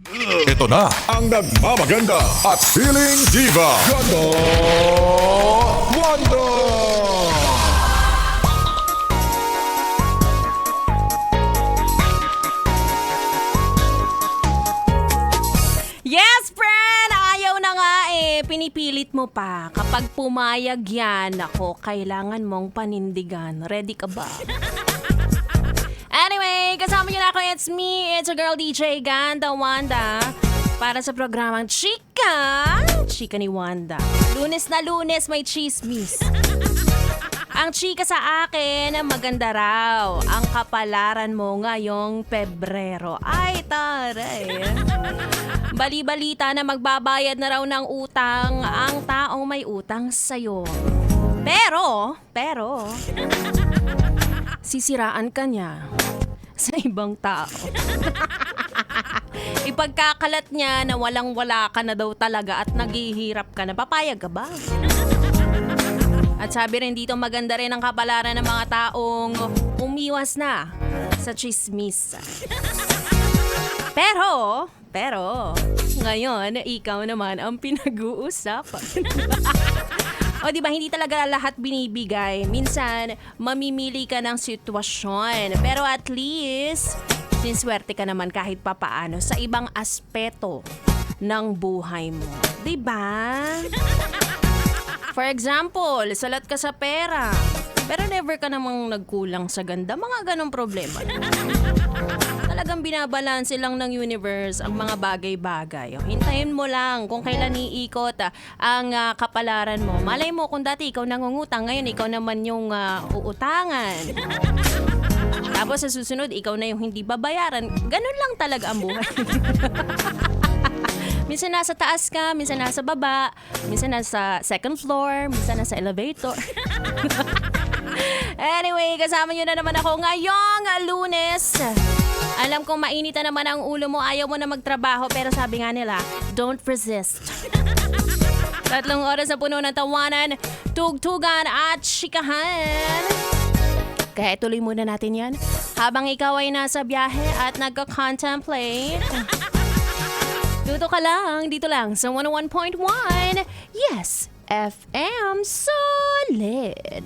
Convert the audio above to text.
Ito na ang nagmamaganda at feeling diva, Ganda Wanda! Yes, friend! Ayaw na nga eh. Pinipilit mo pa. Kapag pumayag yan, ako, kailangan mong panindigan. Ready ka ba? Anyway, kasama niyo na ako. It's me. It's a girl DJ, Ganda Wanda. Para sa programang Chika. Chika ni Wanda. Lunes na Lunes, may chismis. Ang chika sa akin, maganda raw. Ang kapalaran mo ngayong Pebrero. Ay, taray. Bali-balita na magbabayad na raw ng utang ang taong may utang sa'yo. Pero, sisiraan ka niya sa ibang tao. Ipagkakalat niya na walang-wala ka na daw talaga at naghihirap ka na. Papayag ka ba? At sabi rin dito, maganda rin ang kapalaran ng mga taong umiwas na sa chismis. Pero, ngayon, ikaw naman ang pinag-uusapan. O diba, hindi talaga lahat binibigay. Minsan, mamimili ka ng sitwasyon. Pero at least, sinswerte ka naman kahit papaano sa ibang aspeto ng buhay mo. Diba? For example, salat ka sa pera. Pero never ka namang nagkulang sa ganda. Mga ganong problema. Talagang binabalanse lang ng universe ang mga bagay-bagay. Hintayin mo lang kung kailan iikot ang kapalaran mo. Malay mo kung dati ikaw nangungutang, ngayon ikaw naman yung uutangan. Tapos sa susunod, ikaw na yung hindi babayaran. Ganun lang talaga ang buhay. Minsan nasa taas ka, minsan nasa baba, minsan nasa second floor, minsan nasa elevator. Anyway, kasama nyo na naman ako ngayong Lunes. Alam kong mainita naman ang ulo mo, ayaw mo na magtrabaho, pero sabi nga nila, don't resist. 3 oras na puno ng tawanan, tugtugan at chikahan. Kaya tuloy muna natin yan habang ikaw ay nasa biyahe at nagka-contemplate. Tuto ka lang, dito lang sa 101.1. Yes, FM Solid.